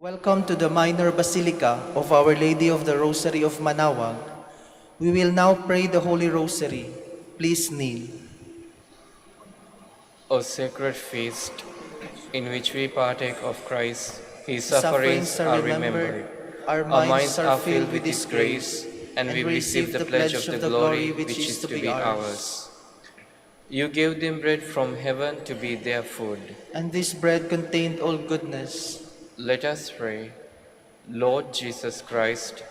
Welcome to the Minor Basilica of Our Lady of the Rosary of Manaoag. We will now pray the Holy Rosary. Please kneel. O sacred feast, in which we partake of Christ, his His sufferings sufferings are are remembered, remembered. our Our minds minds are are filled filled with with His his grace, grace, and and we we receive receive the the pledge pledge of the of the glory glory which which is is to to be be ours. ours. You gave them bread from heaven to be their food. And this bread contained all goodness. Let us pray. Lord Jesus Christ,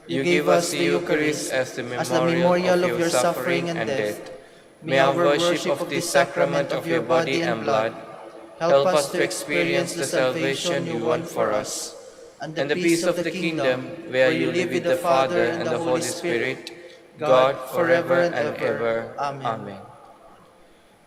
You you gave give us us the the Eucharist Eucharist as the as the memorial of memorial of your your suffering suffering and and death. death. May May our our worship worship of of the this sacrament sacrament of of your your body body and and blood blood help help us us to to experience experience the the salvation salvation you you won won for for us, us, and the and the peace peace of of the the kingdom, kingdom where where you you live live with with the the Father Father and and the the Holy Holy Spirit, Spirit, God, God forever forever and and ever. ever. Amen. Amen.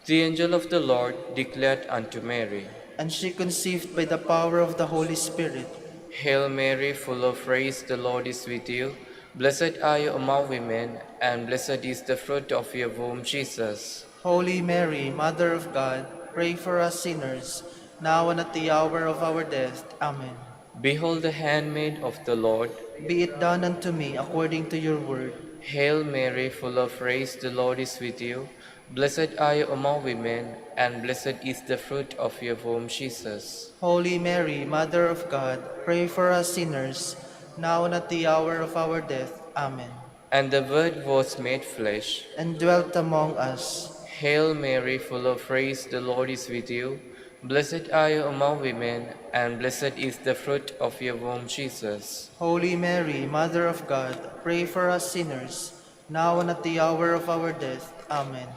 The angel of the Lord declared unto Mary, And she conceived by the power of the Holy Spirit. Hail Mary, full of grace, the Lord is with you. Blessed are you among women, and blessed is the fruit of your womb, Jesus. Holy Mary, Mother of God, pray for us sinners, now and at the hour of our death. Amen. Behold the handmaid of the Lord. Be it done unto me according to your word. Hail Mary, full of grace, the Lord is with you. Blessed are you among women, and blessed is the fruit of your womb, Jesus. Holy Mary, Mother of God, pray for us sinners, now and at the hour of our death. Amen. And the Word was made flesh. And dwelt among us. Hail Mary, full of grace, the Lord is with you. Blessed are you among women, and blessed is the fruit of your womb, Jesus. Holy Mary, Mother of God, pray for us sinners, now and at the hour of our death. Amen.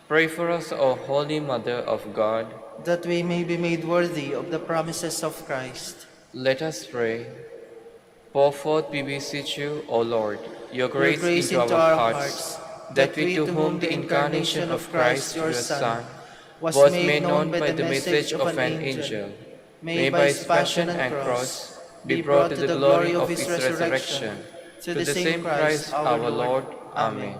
Pray for us, O Holy Mother of God. That we may be made worthy of the promises of Christ. Let us pray. Pour forth, we beseech you, O Lord, your Your grace grace into into our our hearts, hearts, that that we we to to whom whom the the incarnation incarnation of of Christ, Christ, your your Son, Son, was was made made known known by by the the message message of of an an angel, angel, may may by by his his passion passion and and cross cross be be brought brought to to the the glory glory of of his his resurrection, resurrection. through To the the same same Christ Christ our our Lord. Lord. Amen. Amen.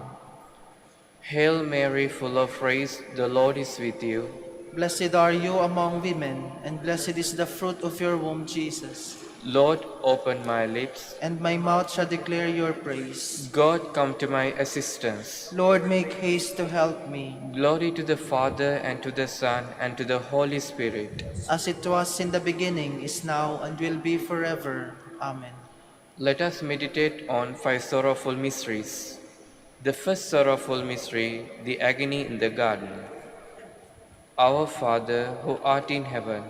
Hail Mary, full of grace, the Lord is with you. Blessed are you among women, and blessed is the fruit of your womb, Jesus. Lord, open my lips. And my mouth shall declare your praise. God, come to my assistance. Lord, make haste to help me. Glory to the Father, and to the Son, and to the Holy Spirit. As it was in the beginning, is now, and will be forever. Amen. Let us meditate on 5 sorrowful mysteries. The first sorrowful mystery, the agony in the garden. Our Father, who art in heaven,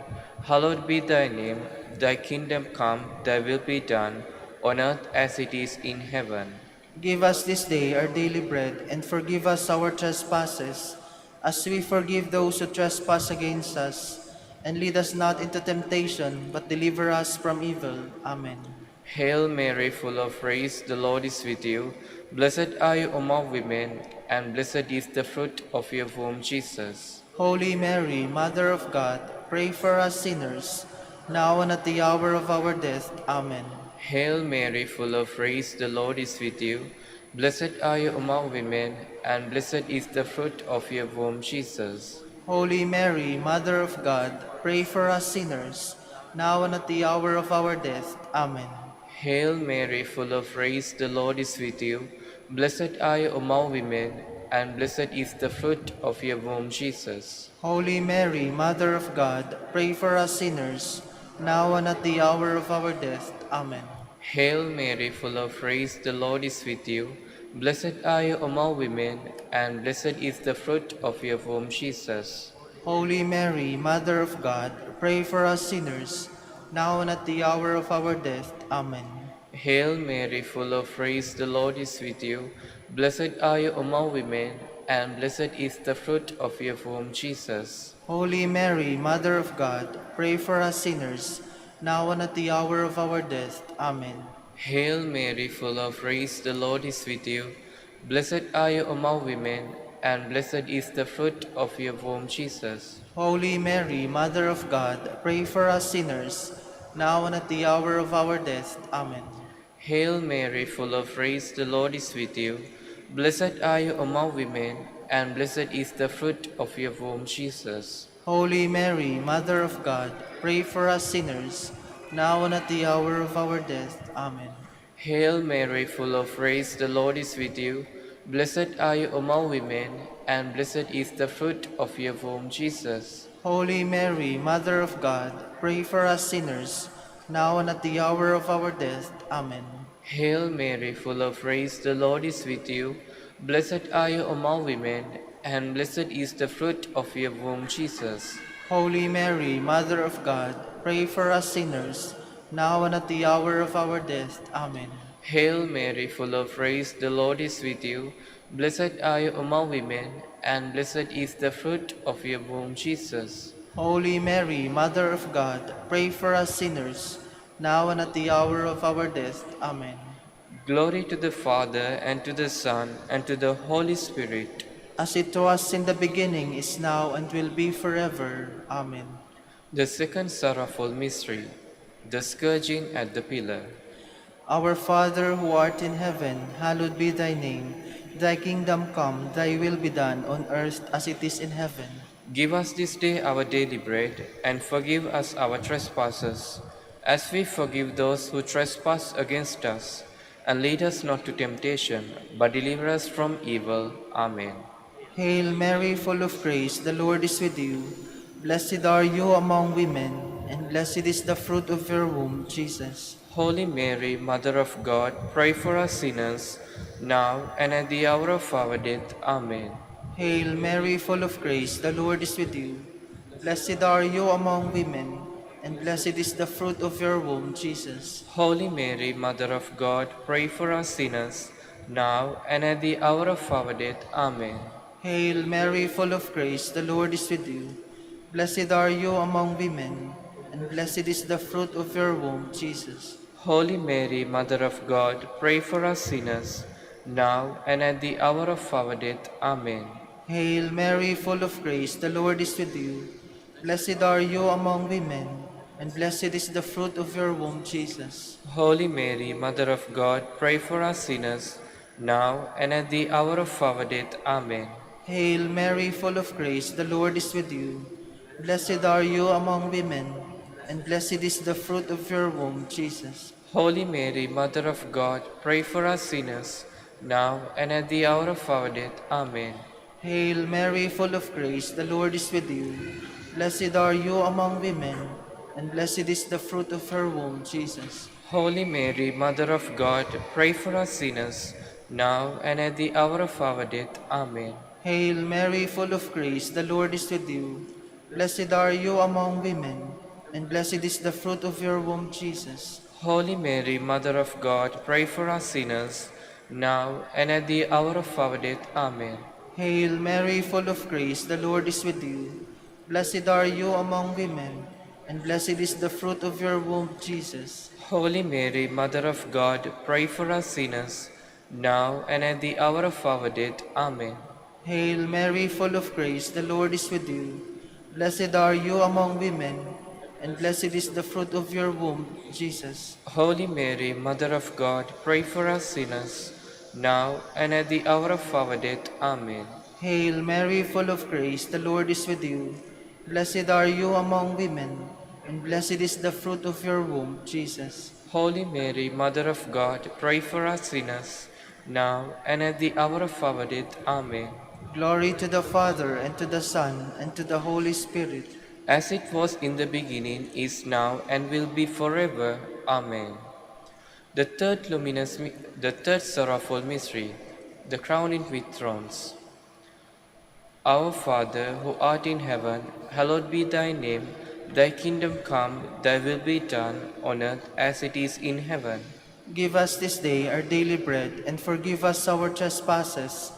hallowed be thy name. Thy kingdom come, thy will be done, on earth as it is in heaven. Give us this day our daily bread, and forgive us our trespasses, as we forgive those who trespass against us. And lead us not into temptation, but deliver us from evil. Amen. Hail Mary, full of grace, the Lord is with you. Blessed are you among women, and blessed is the fruit of your womb, Jesus. Holy Mary, Mother of God, pray for us sinners, now and at the hour of our death. Amen. Hail Mary, full of grace, the Lord is with you. Blessed are you among women, and blessed is the fruit of your womb, Jesus. Holy Mary, Mother of God, pray for us sinners, now and at the hour of our death. Amen. Hail Mary, full of grace, the Lord is with you. Blessed are you among women, and blessed is the fruit of your womb, Jesus. Holy Mary, Mother of God, pray for us sinners, now and at the hour of our death. Amen. Hail Mary, full of grace, the Lord is with you. Blessed are you among women, and blessed is the fruit of your womb, Jesus. Holy Mary, Mother of God, pray for us sinners, now and at the hour of our death. Amen. Hail Mary, full of grace, the Lord is with you. Blessed are you among women, and blessed is the fruit of your womb, Jesus. Holy Mary, Mother of God, pray for us sinners, now and at the hour of our death. Amen. Hail Mary, full of grace, the Lord is with you. Blessed are you among women, and blessed is the fruit of your womb, Jesus. Holy Mary, Mother of God, pray for us sinners, now and at the hour of our death. Amen. Hail Mary, full of grace, the Lord is with you. Blessed are you among women, and blessed is the fruit of your womb, Jesus. Holy Mary, Mother of God, pray for us sinners, now and at the hour of our death. Amen. Hail Mary, full of grace, the Lord is with you. Blessed are you among women, and blessed is the fruit of your womb, Jesus. Holy Mary, Mother of God, pray for us sinners, now and at the hour of our death. Amen. Hail Mary, full of grace, the Lord is with you. Blessed are you among women, and blessed is the fruit of your womb, Jesus. Holy Mary, Mother of God, pray for us sinners, now and at the hour of our death. Amen. Hail Mary, full of grace, the Lord is with you. Blessed are you among women, and blessed is the fruit of your womb, Jesus. Holy Mary, Mother of God, pray for us sinners, now and at the hour of our death. Amen. Glory to the Father, and to the Son, and to the Holy Spirit. As it was in the beginning, is now, and will be forever. Amen. The second sorrowful mystery, the scourging at the pillar. Our Father who art in heaven, hallowed be thy name. Thy kingdom come, thy will be done on earth as it is in heaven. Give us this day our daily bread, and forgive us our trespasses, as we forgive those who trespass against us. And lead us not to temptation, but deliver us from evil. Amen. Hail Mary, full of grace, the Lord is with you. Blessed are you among women, and blessed is the fruit of your womb, Jesus. Holy Mary, Mother of God, pray for us sinners, now and at the hour of our death. Amen. Hail Mary, full of grace, the Lord is with you. Blessed are you among women, and blessed is the fruit of your womb, Jesus. Holy Mary, Mother of God, pray for us sinners, now and at the hour of our death. Amen. Hail Mary, full of grace, the Lord is with you. Blessed are you among women, and blessed is the fruit of your womb, Jesus. Holy Mary, Mother of God, pray for us sinners, now and at the hour of our death. Amen. Hail Mary, full of grace, the Lord is with you. Blessed are you among women, and blessed is the fruit of your womb, Jesus. Holy Mary, Mother of God, pray for us sinners, now and at the hour of our death. Amen. Hail Mary, full of grace, the Lord is with you. Blessed are you among women, and blessed is the fruit of your womb, Jesus. Holy Mary, Mother of God, pray for us sinners, now and at the hour of our death. Amen. Hail Mary, full of grace, the Lord is with you. Blessed are you among women, and blessed is the fruit of her womb, Jesus. Holy Mary, Mother of God, pray for us sinners, now and at the hour of our death. Amen. Hail Mary, full of grace, the Lord is with you. Blessed are you among women, and blessed is the fruit of your womb, Jesus. Holy Mary, Mother of God, pray for us sinners, now and at the hour of our death. Amen. Hail Mary, full of grace, the Lord is with you. Blessed are you among women, and blessed is the fruit of your womb, Jesus. Holy Mary, Mother of God, pray for us sinners, now and at the hour of our death. Amen. Hail Mary, full of grace, the Lord is with you. Blessed are you among women, and blessed is the fruit of your womb, Jesus. Holy Mary, Mother of God, pray for us sinners, now and at the hour of our death. Amen. Hail Mary, full of grace, the Lord is with you. Blessed are you among women, and blessed is the fruit of your womb, Jesus. Holy Mary, Mother of God, pray for us sinners, now and at the hour of our death. Amen. Glory to the Father, and to the Son, and to the Holy Spirit. As it was in the beginning, is now, and will be forever. Amen. The third sorrowful mystery, the crowning with thrones. Our Father, who art in heaven, hallowed be thy name. Thy kingdom come, thy will be done, on earth as it is in heaven. Give us this day our daily bread, and forgive us our trespasses,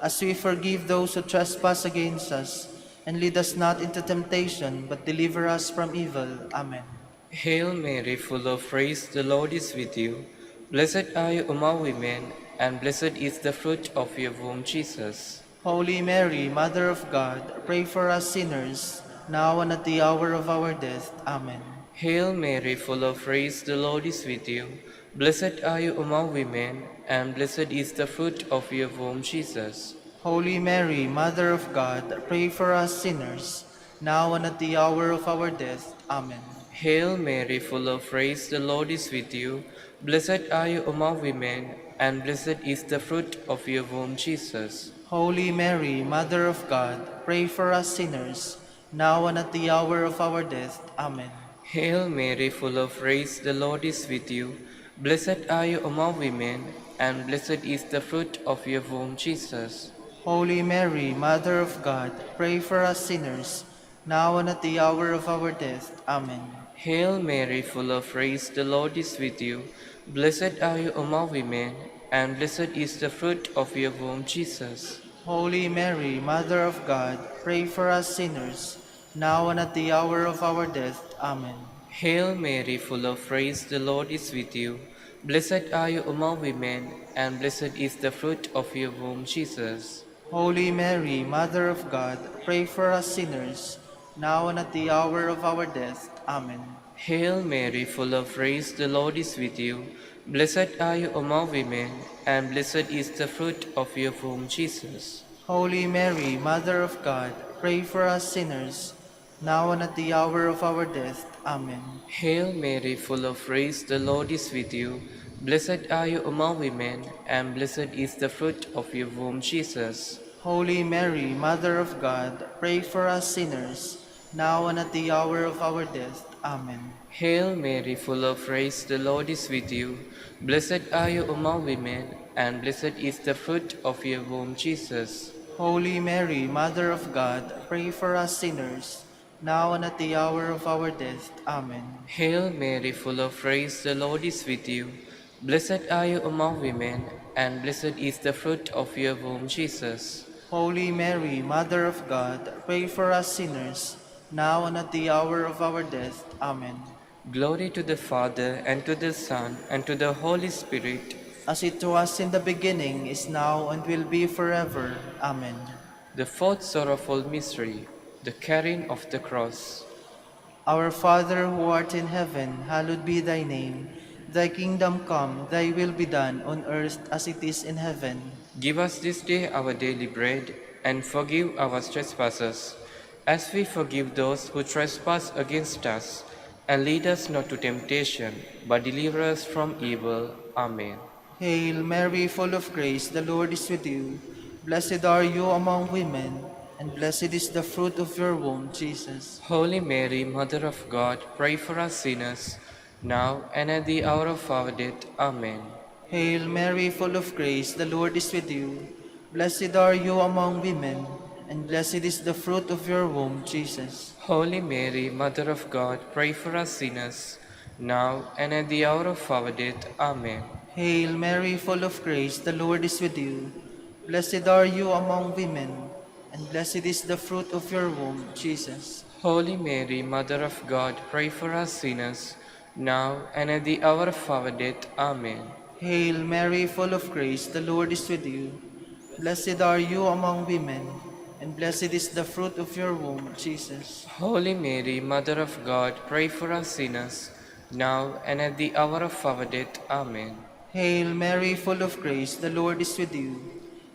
as we forgive those who trespass against us. And lead us not into temptation, but deliver us from evil. Amen. Hail Mary, full of grace, the Lord is with you. Blessed are you among women, and blessed is the fruit of your womb, Jesus. Holy Mary, Mother of God, pray for us sinners, now and at the hour of our death. Amen. Hail Mary, full of grace, the Lord is with you. Blessed are you among women, and blessed is the fruit of your womb, Jesus. Holy Mary, Mother of God, pray for us sinners, now and at the hour of our death. Amen. Hail Mary, full of grace, the Lord is with you. Blessed are you among women, and blessed is the fruit of your womb, Jesus. Holy Mary, Mother of God, pray for us sinners, now and at the hour of our death. Amen. Hail Mary, full of grace, the Lord is with you. Blessed are you among women, and blessed is the fruit of your womb, Jesus. Holy Mary, Mother of God, pray for us sinners, now and at the hour of our death. Amen. Hail Mary, full of grace, the Lord is with you. Blessed are you among women, and blessed is the fruit of your womb, Jesus. Holy Mary, Mother of God, pray for us sinners, now and at the hour of our death. Amen. Hail Mary, full of grace, the Lord is with you. Blessed are you among women, and blessed is the fruit of your womb, Jesus. Holy Mary, Mother of God, pray for us sinners, now and at the hour of our death. Amen. Hail Mary, full of grace, the Lord is with you. Blessed are you among women, and blessed is the fruit of your womb, Jesus. Holy Mary, Mother of God, pray for us sinners, now and at the hour of our death. Amen. Hail Mary, full of grace, the Lord is with you. Blessed are you among women, and blessed is the fruit of your womb, Jesus. Holy Mary, Mother of God, pray for us sinners, now and at the hour of our death. Amen. Hail Mary, full of grace, the Lord is with you. Blessed are you among women, and blessed is the fruit of your womb, Jesus. Holy Mary, Mother of God, pray for us sinners, now and at the hour of our death. Amen. Hail Mary, full of grace, the Lord is with you. Blessed are you among women, and blessed is the fruit of your womb, Jesus. Holy Mary, Mother of God, pray for us sinners, now and at the hour of our death. Amen. Glory to the Father, and to the Son, and to the Holy Spirit. As it was in the beginning, is now, and will be forever. Amen. The fourth sorrowful mystery, the carrying of the cross. Our Father who art in heaven, hallowed be thy name. Thy kingdom come, thy will be done on earth as it is in heaven. Give us this day our daily bread, and forgive our trespasses, as we forgive those who trespass against us. And lead us not to temptation, but deliver us from evil. Amen. Hail Mary, full of grace, the Lord is with you. Blessed are you among women, and blessed is the fruit of your womb, Jesus. Holy Mary, Mother of God, pray for us sinners, now and at the hour of our death. Amen. Hail Mary, full of grace, the Lord is with you. Blessed are you among women, and blessed is the fruit of your womb, Jesus. Holy Mary, Mother of God, pray for us sinners, now and at the hour of our death. Amen. Hail Mary, full of grace, the Lord is with you. Blessed are you among women, and blessed is the fruit of your womb, Jesus. Holy Mary, Mother of God, pray for us sinners, now and at the hour of our death. Amen. Hail Mary, full of grace, the Lord is with you. Blessed are you among women, and blessed is the fruit of your womb, Jesus. Holy Mary, Mother of God, pray for us sinners, now and at the hour of our death. Amen. Hail Mary, full of grace, the Lord is with you.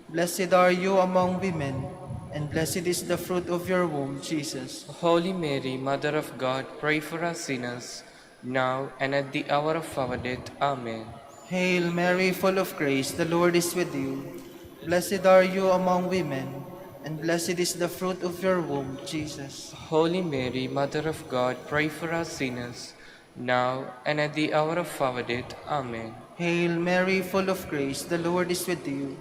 Blessed are you among women, and blessed is the fruit of your womb, Jesus. Holy Mary, Mother of God, pray for us sinners, now and at the hour of our death. Amen. Hail Mary, full of grace, the Lord is with you. Blessed are you among women, and blessed is the fruit of your womb, Jesus. Holy Mary, Mother of God, pray for us sinners, now and at the hour of our death. Amen. Hail Mary, full of grace, the Lord is with you.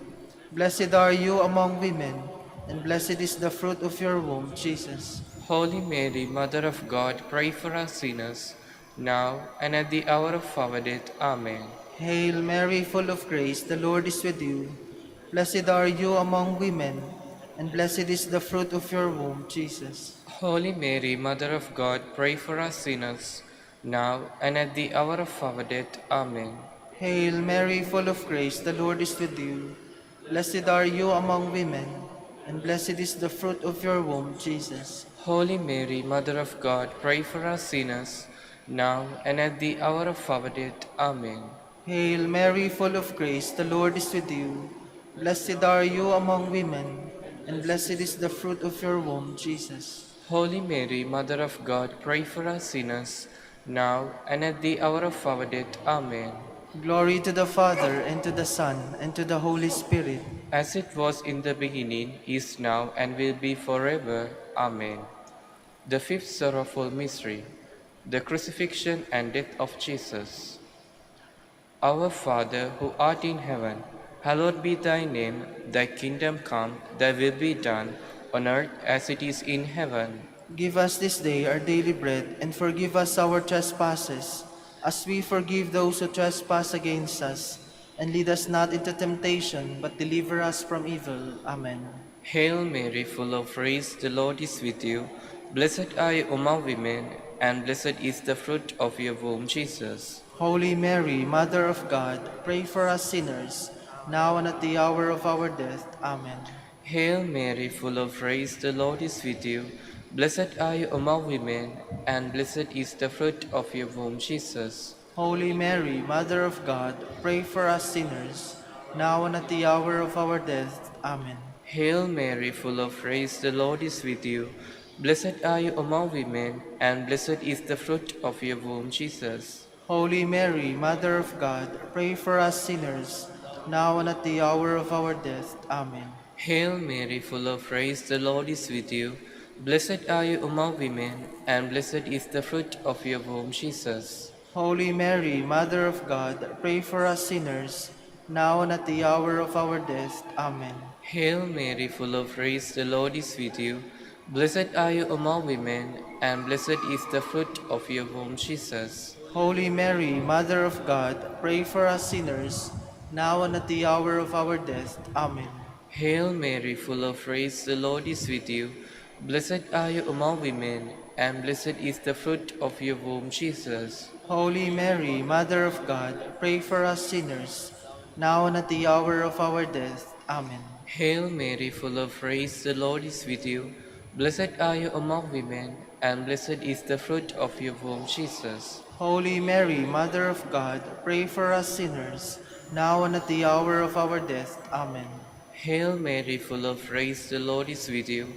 Blessed are you among women, and blessed is the fruit of your womb, Jesus. Holy Mary, Mother of God, pray for us sinners, now and at the hour of our death. Amen. Hail Mary, full of grace, the Lord is with you. Blessed are you among women, and blessed is the fruit of your womb, Jesus. Holy Mary, Mother of God, pray for us sinners, now and at the hour of our death. Amen. Hail Mary, full of grace, the Lord is with you. Blessed are you among women, and blessed is the fruit of your womb, Jesus. Holy Mary, Mother of God, pray for us sinners, now and at the hour of our death. Amen. Hail Mary, full of grace, the Lord is with you. Blessed are you among women, and blessed is the fruit of your womb, Jesus. Holy Mary, Mother of God, pray for us sinners, now and at the hour of our death. Amen. Glory to the Father, and to the Son, and to the Holy Spirit. As it was in the beginning, is now, and will be forever. Amen. The fifth sorrowful mystery, the crucifixion and death of Jesus. Our Father, who art in heaven, hallowed be thy name. Thy kingdom come, thy will be done, on earth as it is in heaven. Give us this day our daily bread, and forgive us our trespasses, as we forgive those who trespass against us. And lead us not into temptation, but deliver us from evil. Amen. Hail Mary, full of grace, the Lord is with you. Blessed are you among women, and blessed is the fruit of your womb, Jesus. Holy Mary, Mother of God, pray for us sinners, now and at the hour of our death. Amen. Hail Mary, full of grace, the Lord is with you. Blessed are you among women, and blessed is the fruit of your womb, Jesus. Holy Mary, Mother of God, pray for us sinners, now and at the hour of our death. Amen. Hail Mary, full of grace, the Lord is with you. Blessed are you among women, and blessed is the fruit of your womb, Jesus. Holy Mary, Mother of God, pray for us sinners, now and at the hour of our death. Amen. Hail Mary, full of grace, the Lord is with you. Blessed are you among women, and blessed is the fruit of your womb, Jesus. Holy Mary, Mother of God, pray for us sinners, now and at the hour of our death. Amen. Hail Mary, full of grace, the Lord is with you. Blessed are you among women, and blessed is the fruit of your womb, Jesus. Holy Mary, Mother of God, pray for us sinners, now and at the hour of our death. Amen. Hail Mary, full of grace, the Lord is with you. Blessed are you among women, and blessed is the fruit of your womb, Jesus. Holy Mary, Mother of God, pray for us sinners, now and at the hour of our death. Amen. Hail Mary, full of grace, the Lord is with you. Blessed are you among women, and blessed is the fruit of your womb, Jesus. Holy Mary, Mother of God, pray for us sinners, now and at the hour of our death. Amen. Hail Mary, full of grace, the Lord is with you.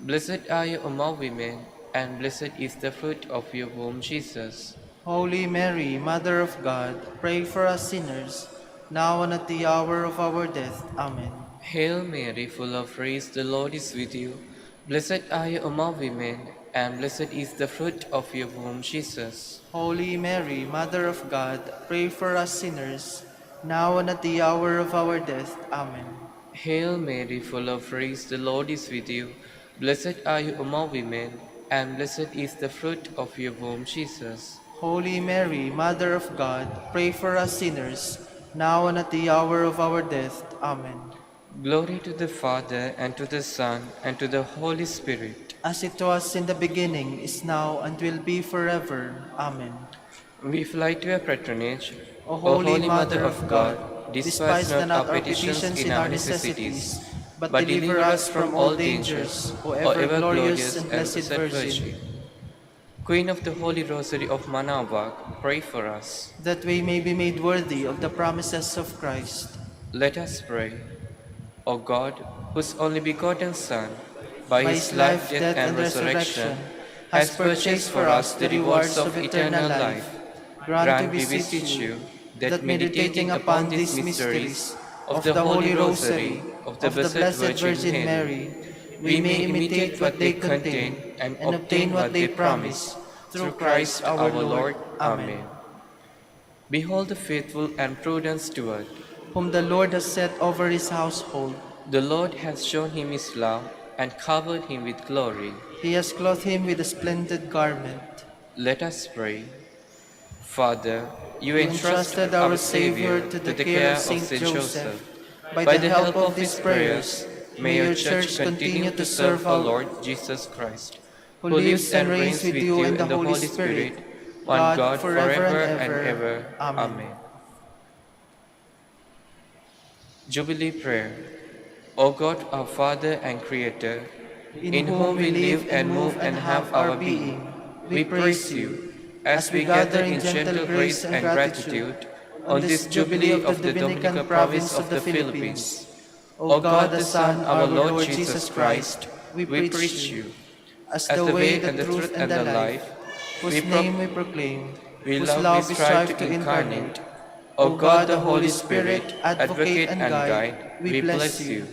Blessed are you among women, and blessed is the fruit of your womb, Jesus. Holy Mary, Mother of God, pray for us sinners, now and at the hour of our death. Amen. Hail Mary, full of grace, the Lord is with you. Blessed are you among women, and blessed is the fruit of your womb, Jesus. Holy Mary, Mother of God, pray for us sinners, now and at the hour of our death. Amen. Hail Mary, full of grace, the Lord is with you. Blessed are you among women, and blessed is the fruit of your womb, Jesus. Holy Mary, Mother of God, pray for us sinners, now and at the hour of our death. Amen. Glory to the Father, and to the Son, and to the Holy Spirit. As it was in the beginning, is now, and will be forever. Amen. We fly to your patronage, O Holy Mother of God, despise not our petitions in our necessities, but deliver us from all dangers, O ever glorious and blessed Virgin. Queen of the Holy Rosary of Manaoag, pray for us. That we may be made worthy of the promises of Christ. Let us pray. O God, whose only begotten Son, by his life, death, and resurrection, has purchased for us the rewards of eternal life, grant, we beseech you, that meditating upon these mysteries of the Holy Rosary of the Blessed Virgin Mary, we may imitate what they contain and obtain what they promise, through Christ our Lord. Amen. Behold the faithful and prudent steward. Whom the Lord has set over his household. The Lord has shown him his love and covered him with glory. He has clothed him with a splendid garment. Let us pray. Father, you You entrusted our Savior to the care of Saint Joseph. By the help of his prayers, may your Church continue to serve our our Lord Jesus Christ, who lives and reigns with you in the Holy Spirit, one God, forever and ever. Amen. Amen. Jubilee Prayer. O God, our Father and Creator, in whom we live and move and have our being, we praise you as we gather in gentle grace and gratitude on this Jubilee of the Dominican province of the Philippines. O God, the Son, our Lord Jesus Christ, we preach you as as the way, and the truth, and the life. whose name we proclaim, we whose love, love we we strive strive to incarnate. O God, the Holy Spirit, advocate advocate and and guide, guide, we bless you,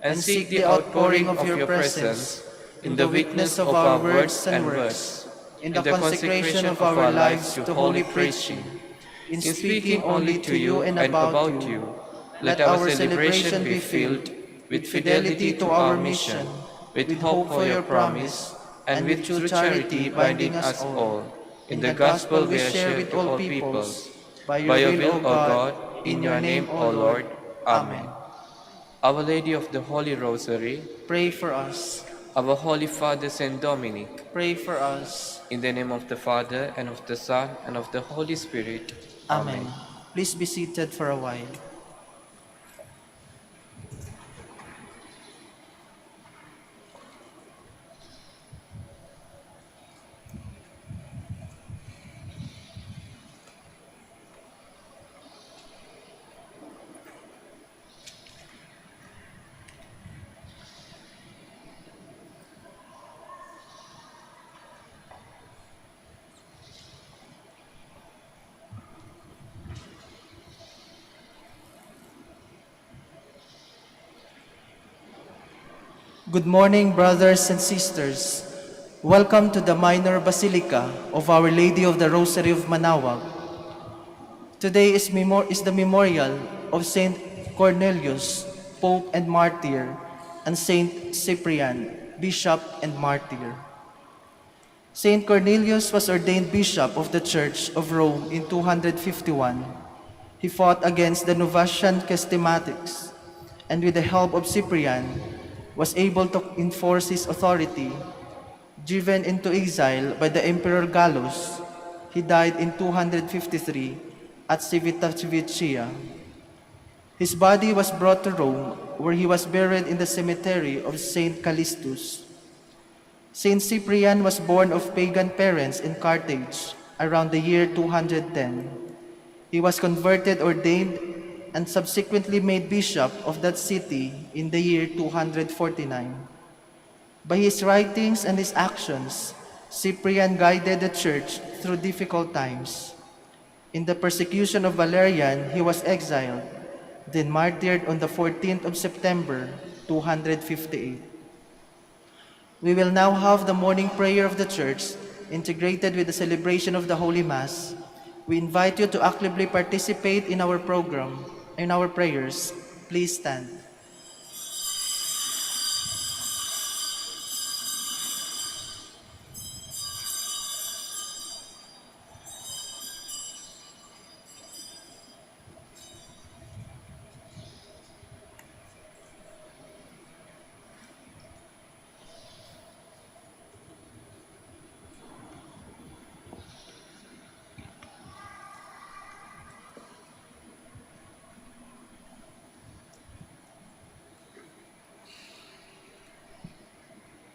and seek the outpouring of your presence in the witness of our words and works, in the consecration of our lives to holy preaching, in speaking only to you and about you. Let our celebration be filled with fidelity to our mission, with hope for your promise, and with true charity binding us all. In the gospel we share with all peoples, by your will, O God, in your name, O Lord. Amen. Our Lady of the Holy Rosary, Pray for us. our Holy Father Saint Dominic, Pray for us. in the name of the Father, and of the Son, and of the Holy Spirit. Amen. Please be seated for a while. Good morning, brothers and sisters. Welcome to the Minor Basilica of Our Lady of the Rosary of Manaoag. Today is the memorial of Saint Cornelius, Pope and Martyr, and Saint Cyprian, Bishop and Martyr. Saint Cornelius was ordained Bishop of the Church of Rome in 251. He fought against the Novatian schismatics, and with the help of Cyprian, was able to enforce his authority. Driven into exile by the Emperor Gallus, he died in 253 at Civitavecchia. His body was brought to Rome, where he was buried in the cemetery of Saint Callistus. Saint Cyprian was born of pagan parents in Carthage around the year 210. He was converted, ordained, and subsequently made bishop of that city in the year 249. By his writings and his actions, Cyprian guided the church through difficult times. In the persecution of Valerian, he was exiled, then martyred on the 14th of September, 258. We will now have the morning prayer of the church, integrated with the celebration of the Holy Mass. We invite you to actively participate in our program, in our prayers. Please stand.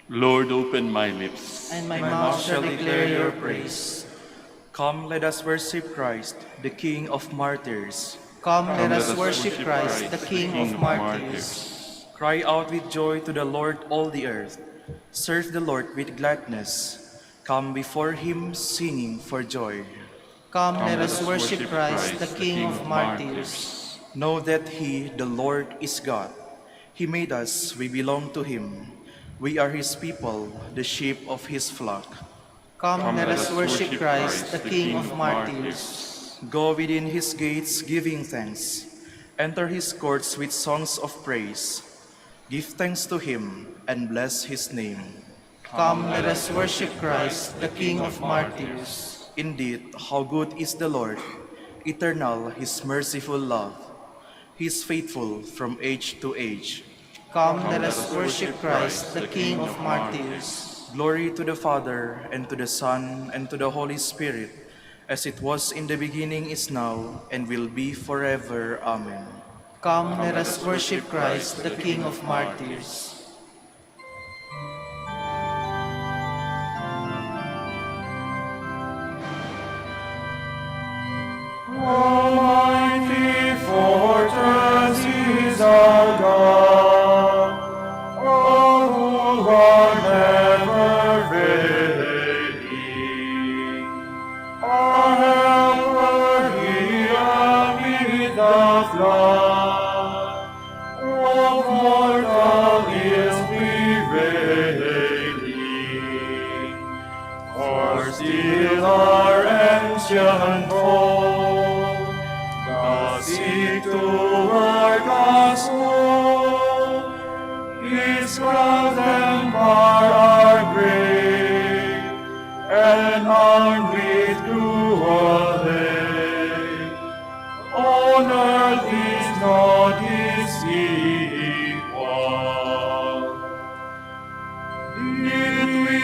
Lord, open my lips, And my mouth shall declare your praise. Come, let us worship Christ, the King of martyrs. Come, let us worship Christ, the King of martyrs. Cry out with joy to the Lord, all the earth. Serve the Lord with gladness. Come before him singing for joy. Come, let us worship Christ, the King of martyrs. Know that he, the Lord, is God. He made us, we belong to him. We are his people, the sheep of his flock. Come, let us worship Christ, the King of martyrs. Go within his gates giving thanks. Enter his courts with songs of praise. Give thanks to him and bless his name. Come, let us worship Christ, the King of martyrs. Indeed, how good is the Lord, eternal his merciful love. He is faithful from age to age. Come, let us worship Christ, the King of martyrs. Glory to the Father, and to the Son, and to the Holy Spirit, as it was in the beginning, is now, and will be forever. Amen. Come, let us worship Christ, the King of martyrs. Almighty fortress is our God, who God never failing. mortal ills prevailing, for still our ancient foe does seek to work us woe. His craft and power are great, and armed with cruel hate. On earth is not his equal. Did we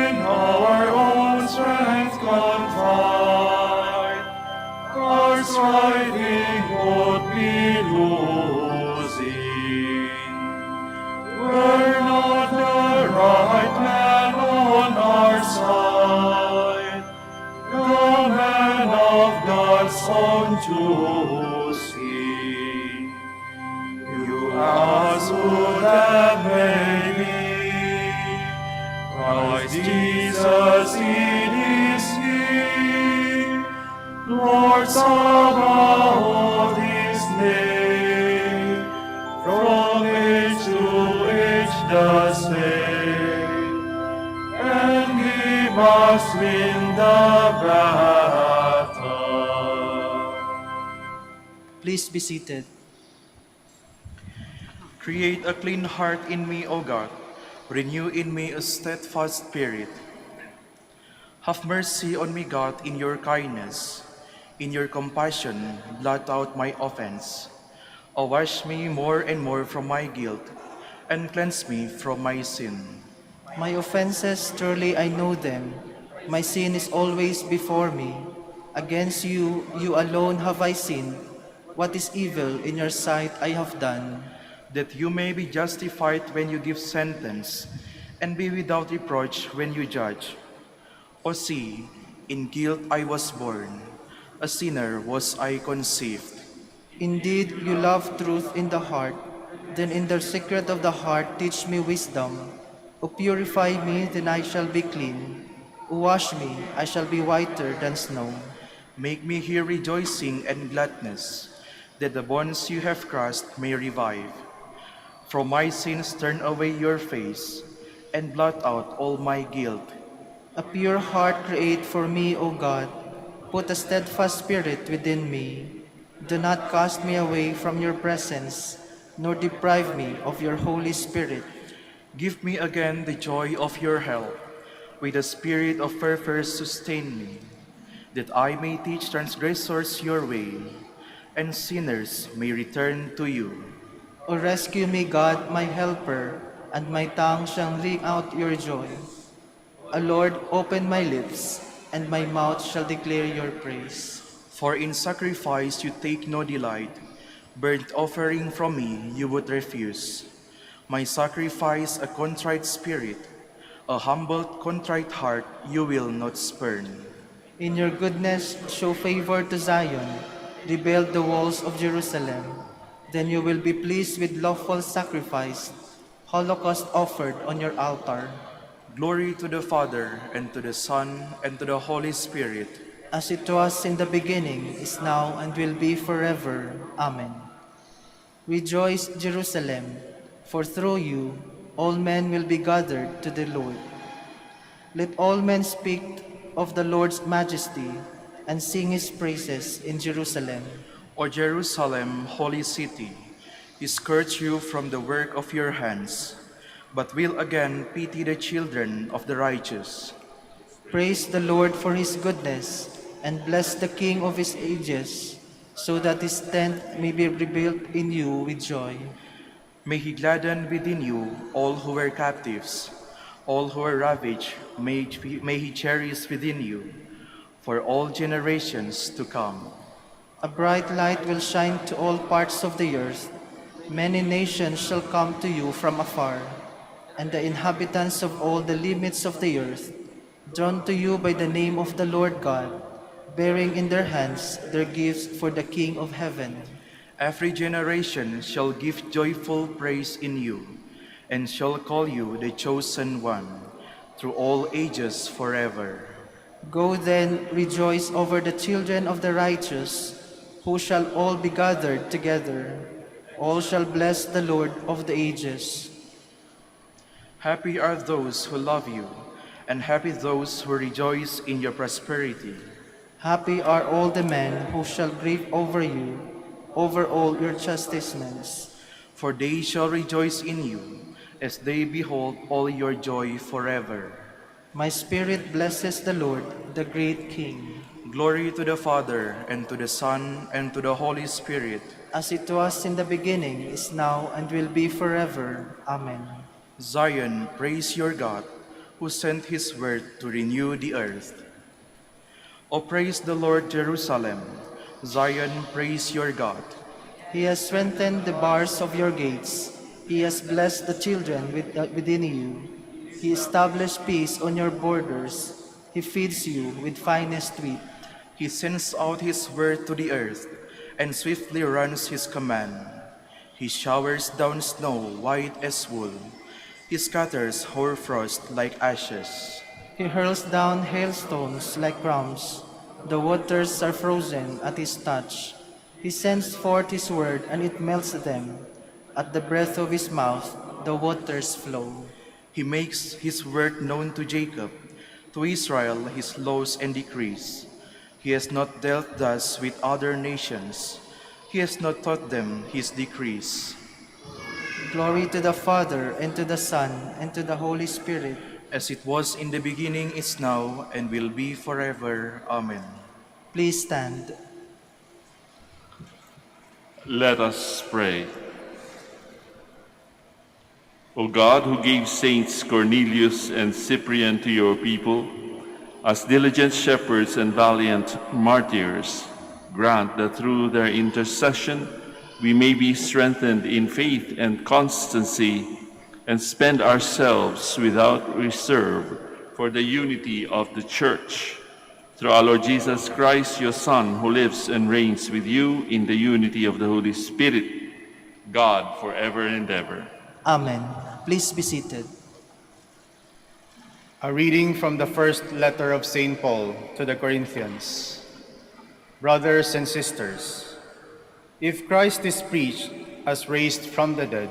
in our own strength confide, our striving would be losing. Were not the right man on our side, the man of God's own choosing. You ask who that may be, Christ Jesus it is He, Lord Sabaoth His name, from age to age the same, and He must win the battle. Please be seated. Create a clean heart in me, O God. Renew in me a steadfast spirit. Have mercy on me, God, in your kindness. In your compassion, blot out my offense. O wash me more and more from my guilt, and cleanse me from my sin. My offenses, truly I know them. My sin is always before me. Against you, you alone have I sinned. What is evil in your sight I have done, That you may be justified when you give sentence, and be without reproach when you judge. O see, in guilt I was born, a sinner was I conceived. Indeed, you love truth in the heart. Then in the secret of the heart teach me wisdom. O purify me, then I shall be clean. O wash me, I shall be whiter than snow. Make me hear rejoicing and gladness, that the bonds you have crushed may revive. From my sins turn away your face, and blot out all my guilt. A pure heart create for me, O God. Put a steadfast spirit within me. Do not cast me away from your presence, nor deprive me of your Holy Spirit. Give me again the joy of your help. With the spirit of fervor sustain me, that I may teach transgressors your way, and sinners may return to you. O rescue me, God, my helper, and my tongue shall ring out your joy. O Lord, open my lips, and my mouth shall declare your praise. For in sacrifice you take no delight, burnt offering from me you would refuse. My sacrifice a contrite spirit, a humble contrite heart you will not spurn. In your goodness, show favor to Zion, rebuild the walls of Jerusalem. Then you will be pleased with lawful sacrifice, holocaust offered on your altar. Glory to the Father, and to the Son, and to the Holy Spirit. As it was in the beginning, is now, and will be forever. Amen. Rejoice, Jerusalem, for through you all men will be gathered to the Lord. Let all men speak of the Lord's majesty, and sing his praises in Jerusalem. O Jerusalem, holy city, he scourged you from the work of your hands, but will again pity the children of the righteous. Praise the Lord for his goodness, and bless the King of his ages, so that his tent may be rebuilt in you with joy. May he gladden within you all who were captives, all who were ravaged, may he cherish within you, for all generations to come. A bright light will shine to all parts of the earth. Many nations shall come to you from afar, and the inhabitants of all the limits of the earth, drawn to you by the name of the Lord God, bearing in their hands their gifts for the King of heaven. Every generation shall give joyful praise in you, and shall call you the chosen one, through all ages forever. Go then, rejoice over the children of the righteous, who shall all be gathered together. All shall bless the Lord of the ages. Happy are those who love you, and happy those who rejoice in your prosperity. Happy are all the men who shall grieve over you, over all your chastisements. For they shall rejoice in you, as they behold all your joy forever. My spirit blesses the Lord, the great King. Glory to the Father, and to the Son, and to the Holy Spirit, As it was in the beginning, is now, and will be forever. Amen. Zion, praise your God, who sent his word to renew the earth. O praise the Lord, Jerusalem. Zion, praise your God. He has strengthened the bars of your gates. He has blessed the children within you. He established peace on your borders. He feeds you with finest wheat. He sends out his word to the earth, and swiftly runs his command. He showers down snow white as wool. He scatters hoarfrost like ashes. He hurls down hailstones like crumbs. The waters are frozen at his touch. He sends forth his word, and it melts them. At the breath of his mouth, the waters flow. He makes his word known to Jacob, to Israel his laws and decrees. He has not dealt thus with other nations. He has not taught them his decrees. Glory to the Father, and to the Son, and to the Holy Spirit. As it was in the beginning, is now, and will be forever. Amen. Please stand. Let us pray. O God, who gave Saints Cornelius and Cyprian to your people, as diligent shepherds and valiant martyrs, grant that through their intercession we may be strengthened in faith and constancy, and spend ourselves without reserve for the unity of the Church. Through our Lord Jesus Christ, your Son, who lives and reigns with you in the unity of the Holy Spirit, God, forever and ever. Amen. Please be seated. A reading from the first letter of St. Paul to the Corinthians. Brothers and sisters, if Christ is preached as raised from the dead,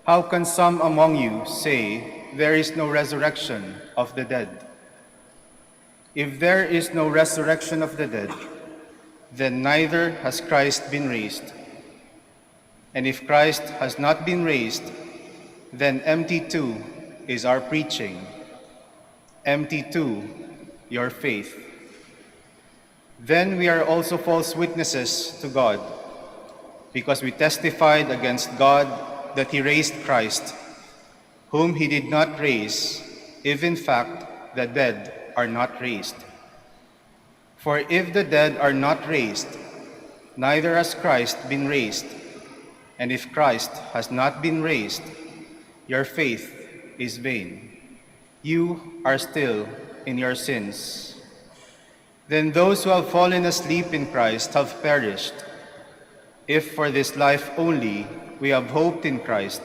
how can some among you say there is no resurrection of the dead? If there is no resurrection of the dead, then neither has Christ been raised. And if Christ has not been raised, then empty too is our preaching, empty too your faith. Then we are also false witnesses to God, because we testified against God that he raised Christ, whom he did not raise, if in fact the dead are not raised. For if the dead are not raised, neither has Christ been raised. And if Christ has not been raised, your faith is vain. You are still in your sins. Then those who have fallen asleep in Christ have perished. If for this life only we have hoped in Christ,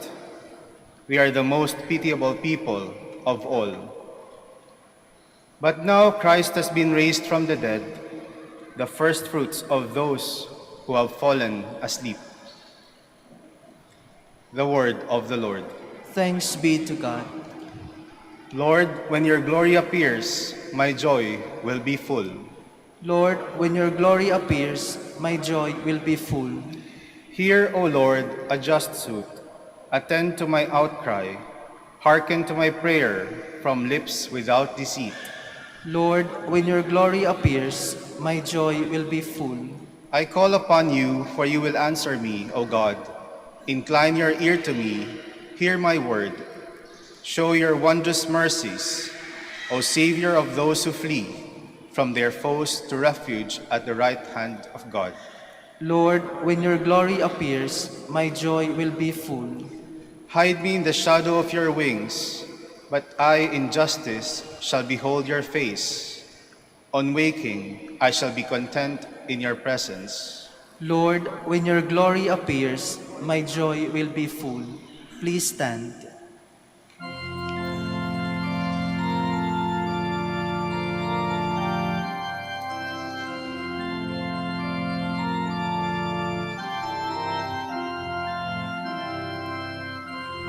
we are the most pitiable people of all. But now Christ has been raised from the dead, the firstfruits of those who have fallen asleep. The word of the Lord. Thanks be to God. Lord, when your glory appears, my joy will be full. Lord, when your glory appears, my joy will be full. Hear, O Lord, a just suit. Attend to my outcry. Hearken to my prayer from lips without deceit. Lord, when your glory appears, my joy will be full. I call upon you, for you will answer me, O God. Incline your ear to me, hear my word. Show your wondrous mercies, O Savior of those who flee from their foes to refuge at the right hand of God. Lord, when your glory appears, my joy will be full. Hide me in the shadow of your wings, but I in justice shall behold your face. On waking, I shall be content in your presence. Lord, when your glory appears, my joy will be full. Please stand.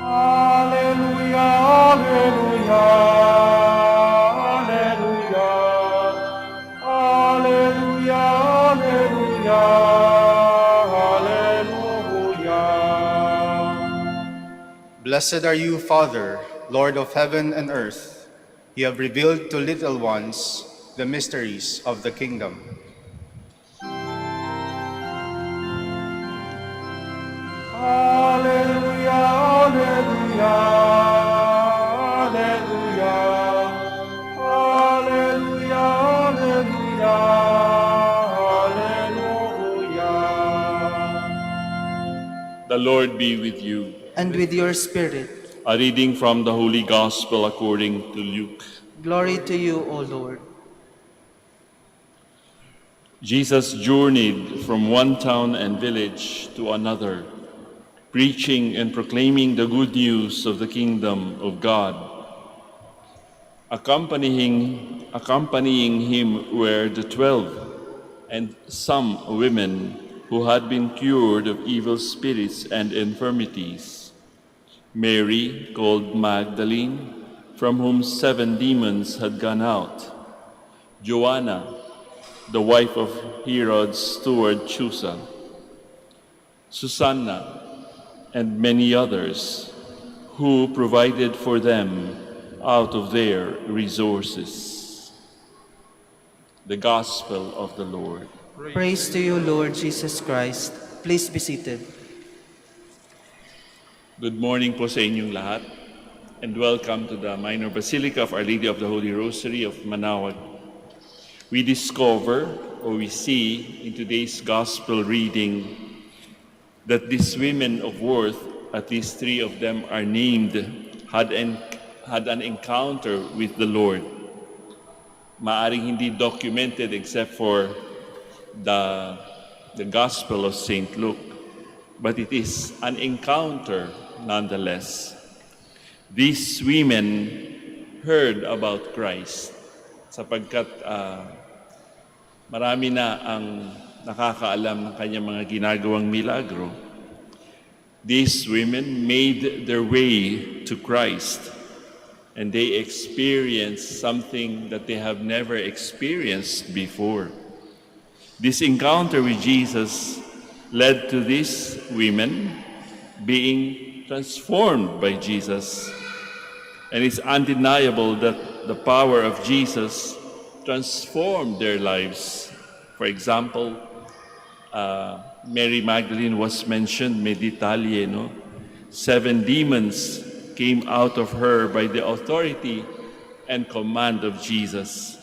Alleluia, alleluia, alleluia, alleluia, alleluia, alleluia. Blessed are you, Father, Lord of heaven and earth. You have revealed to little ones the mysteries of the kingdom. Alleluia, alleluia, alleluia, alleluia, alleluia, alleluia. The Lord be with you. And with your spirit. A reading from the Holy Gospel according to Luke. Glory to you, O Lord. Jesus journeyed from one town and village to another, preaching and proclaiming the good news of the kingdom of God. Accompanying him were the 12, and some women who had been cured of evil spirits and infirmities. Mary, called Magdalene, from whom 7 demons had gone out. Joanna, the wife of Herod's steward Chusa. Susanna, and many others who provided for them out of their resources. The Gospel of the Lord. Praise to you, Lord Jesus Christ. Please be seated. Good morning po sa inyong lahat, and welcome to the Minor Basilica of Our Lady of the Holy Rosary of Manaoag. We discover, or we see in today's Gospel reading, that these women of worth, at least 3 of them are named, had an encounter with the Lord. Maaring hindi documented except for the Gospel of St. Luke, but it is an encounter nonetheless. These women heard about Christ sapagkat marami na ang nakakaalam ng kanyang mga ginagawang milagro. These women made their way to Christ, and they experienced something that they have never experienced before. This encounter with Jesus led to these women being transformed by Jesus. And it's undeniable that the power of Jesus transformed their lives. For example, Mary Magdalene was mentioned, may detalye, no? 7 demons came out of her by the authority and command of Jesus.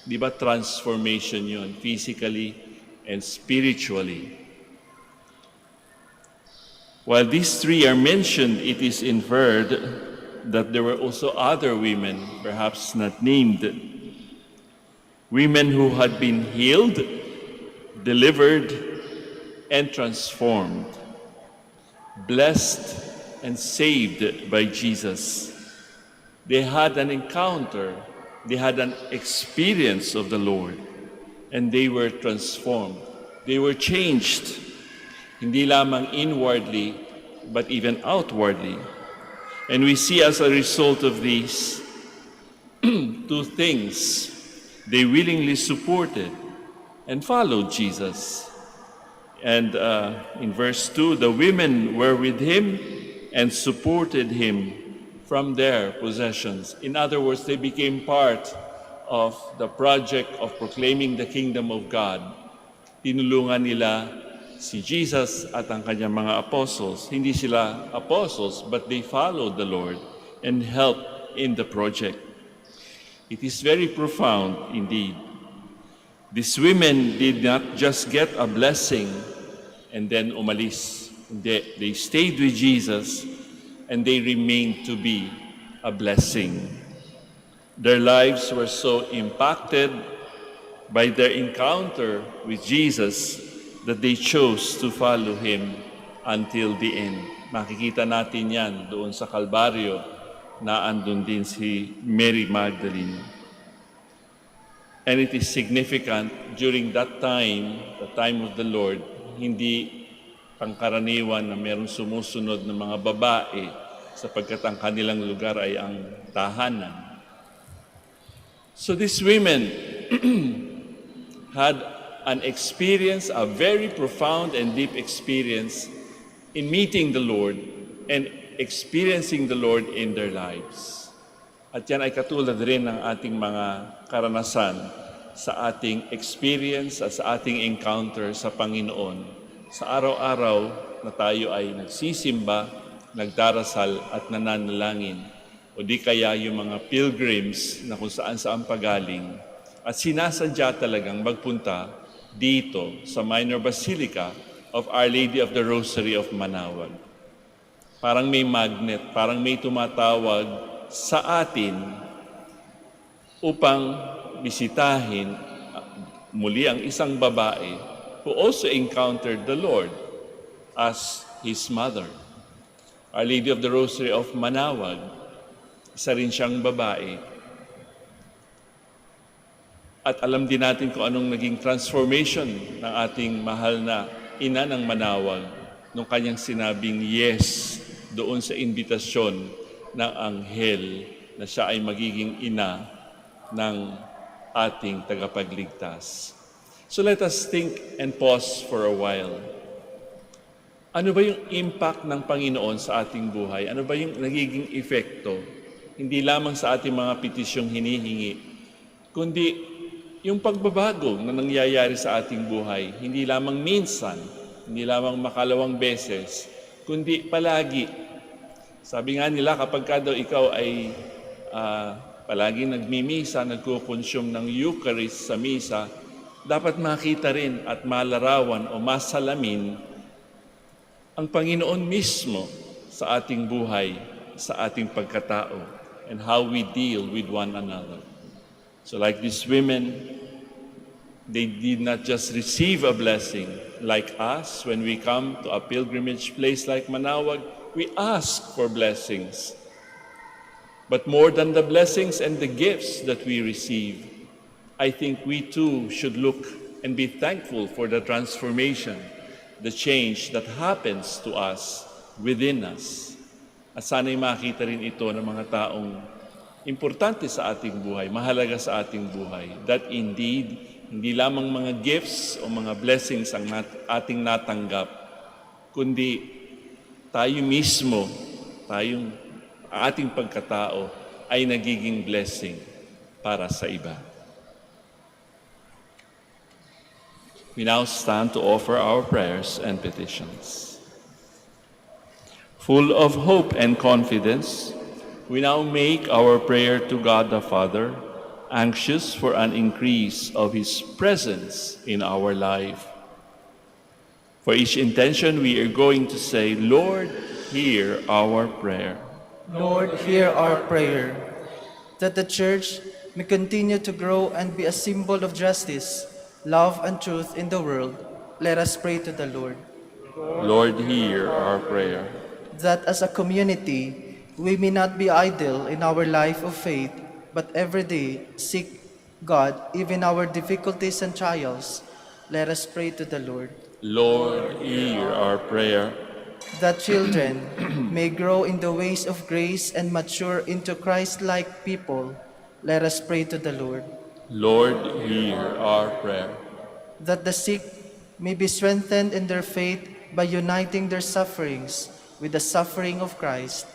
Di ba transformation yun, physically and spiritually? While these 3 are mentioned, it is inferred that there were also other women, perhaps not named, women who had been healed, delivered, and transformed, blessed and saved by Jesus. They had an encounter, they had an experience of the Lord, and they were transformed. They were changed, hindi lamang inwardly, but even outwardly. And we see as a result of these 2 things, they willingly supported and followed Jesus. And in verse 2, the women were with him and supported him from their possessions. In other words, they became part of the project of proclaiming the kingdom of God. Tinulungan nila si Jesus at ang kanyang mga apostles. Hindi sila apostles, but they followed the Lord and helped in the project. It is very profound indeed. These women did not just get a blessing and then umalis. They stayed with Jesus and they remained to be a blessing. Their lives were so impacted by their encounter with Jesus that they chose to follow Him until the end. Makikita natin yan doon sa Kalbaryo na andun din si Mary Magdalene. And it is significant during that time, the time of the Lord, hindi pangkaraniwan na mayroong sumusunod ng mga babae sapagkat ang kanilang lugar ay ang tahanan. So these women had an experience, a very profound and deep experience in meeting the Lord and experiencing the Lord in their lives. At yan ay katulad rin ng ating mga karanasan sa ating experience at sa ating encounter sa Panginoon. Sa araw-araw na tayo ay nagsisimba, nagdarasal at nananalangin. O di kaya yung mga pilgrims na kung saan-saan pagaling at sinasadya talagang magpunta dito sa Minor Basilica of Our Lady of the Rosary of Manaoag. Parang may magnet, parang may tumatawag sa atin upang bisitahin muli ang isang babae who also encountered the Lord as His mother. Our Lady of the Rosary of Manaoag, isa rin siyang babae. At alam din natin kung anong naging transformation ng ating mahal na ina ng Manaoag nung kanyang sinabing yes doon sa imbitasyon ng anghel na siya ay magiging ina ng ating tagapagligtas. So let us think and pause for a while. Ano ba yung impact ng Panginoon sa ating buhay? Ano ba yung nagiging epekto? Hindi lamang sa ating mga petisyong hinihingi, kundi yung pagbabago na nangyayari sa ating buhay, hindi lamang minsan, hindi lamang makalawang beses, kundi palagi. Sabi nga nila, kapag ka daw ikaw ay palagi nagmimisa, nagkukonsume ng Eucharist sa misa, dapat makita rin at malarawan o masalamin ang Panginoon mismo sa ating buhay, sa ating pagkatao, and how we deal with one another. So like these women, they did not just receive a blessing like us when we come to a pilgrimage place like Manaoag, we ask for blessings. But more than the blessings and the gifts that we receive, I think we too should look and be thankful for the transformation, the change that happens to us within us. At sana'y makita rin ito ng mga taong importante sa ating buhay, mahalaga sa ating buhay, that indeed, hindi lamang mga gifts o mga blessings ang ating natanggap, kundi tayo mismo, ating pagkatao ay nagiging blessing para sa iba. We now stand to offer our prayers and petitions. Full of hope and confidence, we now make our prayer to God the Father, anxious for an increase of His presence in our life. For each intention, we are going to say, Lord, hear our prayer. Lord, hear our prayer, that the Church may continue to grow and be a symbol of justice, love, and truth in the world. Let us pray to the Lord. Lord, hear our prayer. That as a community, we may not be idle in our life of faith, but every day seek God, even our difficulties and trials. Let us pray to the Lord. Lord, hear our prayer. That children may grow in the ways of grace and mature into Christ-like people. Let us pray to the Lord. Lord, hear our prayer. That the sick may be strengthened in their faith by uniting their sufferings with the suffering of Christ.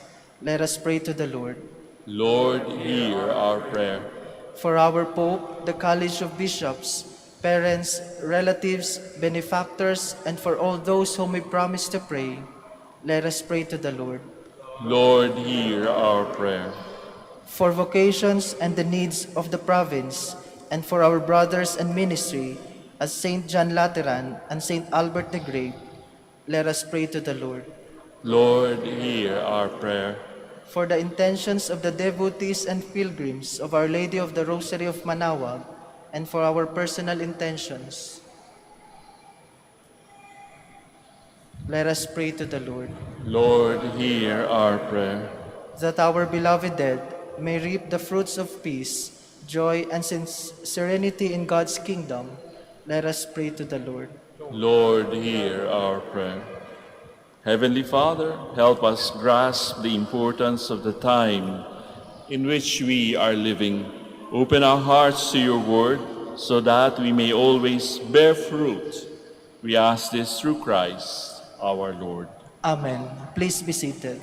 Let us pray to the Lord. Lord, hear our prayer. For our Pope, the College of Bishops, parents, relatives, benefactors, and for all those whom we promise to pray, let us pray to the Lord. Lord, hear our prayer. For vocations and the needs of the province, and for our brothers and ministry, as Saint John Lateran and Saint Albert the Great, let us pray to the Lord. Lord, hear our prayer. For the intentions of the devotees and pilgrims of Our Lady of the Rosary of Manaoag, and for our personal intentions, let us pray to the Lord. Lord, hear our prayer. That our beloved dead may reap the fruits of peace, joy, and serenity in God's kingdom, let us pray to the Lord. Lord, hear our prayer. Heavenly Father, help us grasp the importance of the time in which we are living. Open our hearts to your word so that we may always bear fruit. We ask this through Christ our Lord. Amen. Please be seated.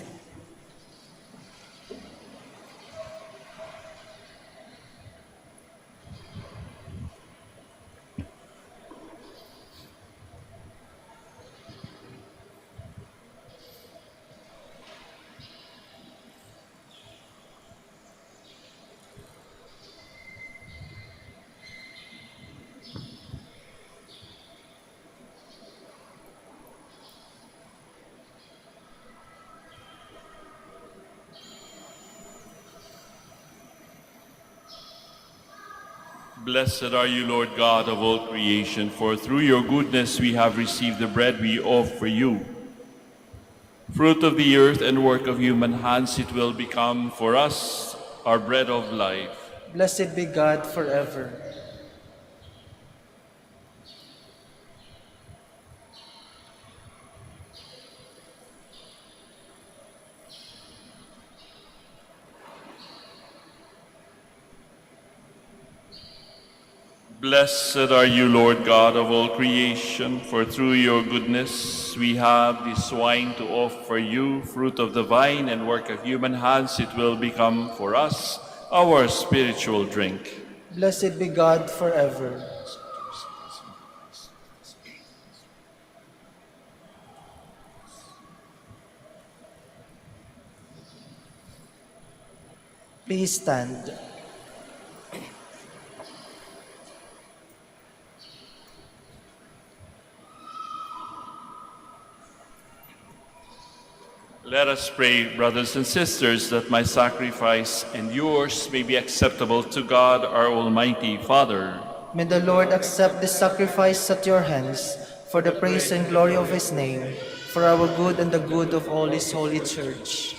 Blessed are you, Lord God of all creation, for through your goodness we have received the bread we offer you. Fruit of the earth and work of human hands, it will become for us our bread of life. Blessed be God forever. Blessed are you, Lord God of all creation, for through your goodness we have this wine to offer you, fruit of the vine and work of human hands, it will become for us our spiritual drink. Blessed be God forever. Please stand. Let us pray, brothers and sisters, that my sacrifice and yours may be acceptable to God, our Almighty Father. May the Lord accept this sacrifice at your hands for the praise and glory of his name, for our good and the good of all his holy church.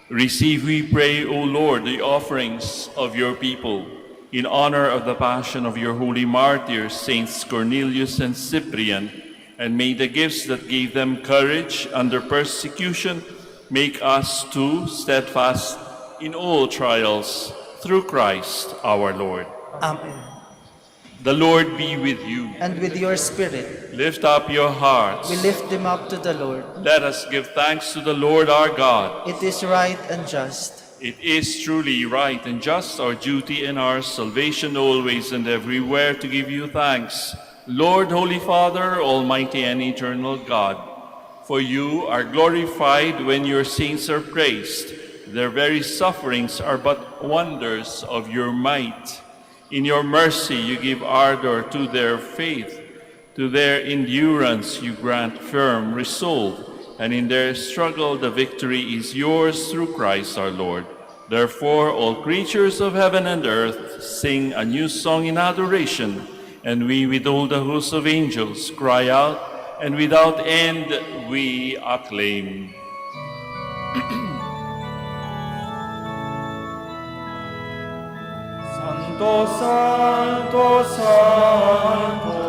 Receive, we pray, O Lord, the offerings of your people, in honor of the passion of your holy martyrs, Saints Cornelius and Cyprian, and may the gifts that gave them courage under persecution make us too steadfast in all trials, through Christ our Lord. Amen. The Lord be with you. And with your spirit, Lift up your hearts. we lift them up to the Lord. Let us give thanks to the Lord our God. It is right and just. It is truly right and just, our duty and our salvation, always and everywhere, to give you thanks, Lord, Holy Father, Almighty and eternal God. For you are glorified when your saints are praised. Their very sufferings are but wonders of your might. In your mercy you give ardor to their faith. To their endurance you grant firm resolve. And in their struggle the victory is yours through Christ our Lord. Therefore all creatures of heaven and earth sing a new song in adoration. And we with all the hosts of angels cry out, and without end we acclaim. Santo, Santo, Santo,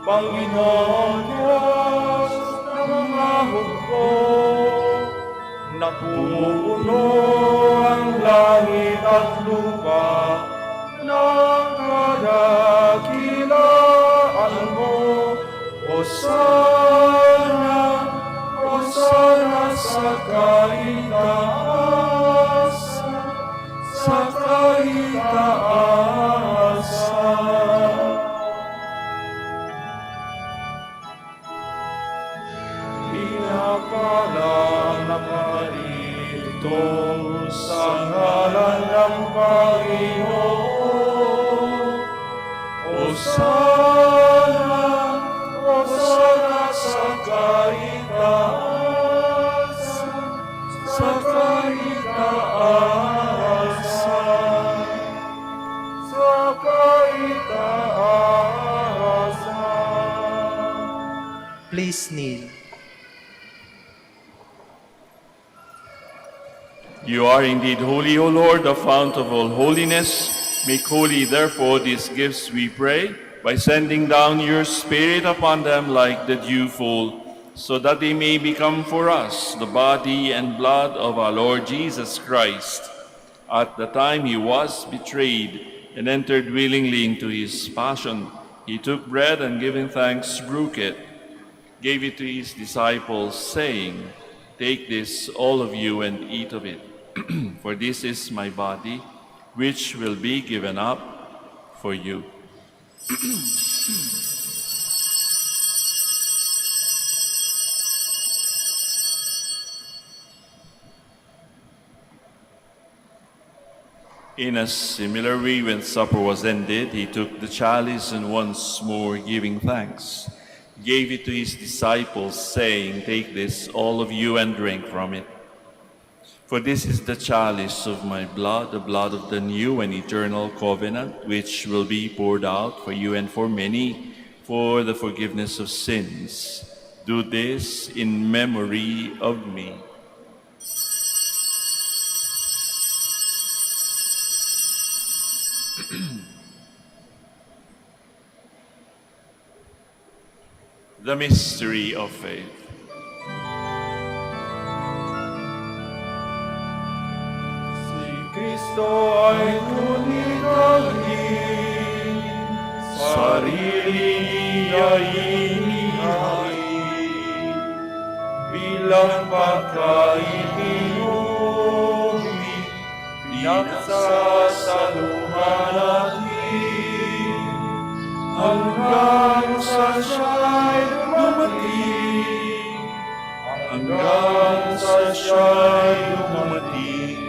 Panginoon Diyos ng mga hukbo. Napupuno ang langit at lupa ng kadakilaan mo. Hosana, Hosana sa kaitaasan, sa kaitaasan. Pinapala na parito sa ngalan ng Panginoon. Hosana, Hosana sa kaitaasan, sa kaitaasan, sa kaitaasan. Please kneel. You are indeed holy, O Lord, the fount of all holiness. Make holy, therefore, these gifts, we pray, by sending down your Spirit upon them like the dewfall, so that they may become for us the body and blood of our Lord Jesus Christ. At the time he was betrayed and entered willingly into his passion, he took bread and giving thanks, broke it, gave it to his disciples, saying, "Take this, all of you, and eat of it. For this is my body, which will be given up for you." In a similar way, when supper was ended, he took the chalice and once more giving thanks, gave it to his disciples, saying, "Take this, all of you, and drink from it. For this is the chalice of my blood, the blood of the new and eternal covenant, which will be poured out for you and for many for the forgiveness of sins. Do this in memory of me." The mystery of faith. Si Kristo ay tunigahin, sarili niya inihain, bilang pagkain inuwi, pinagsasaluhan natin, hanggang sa siya'y dumating, hanggang sa siya'y dumating.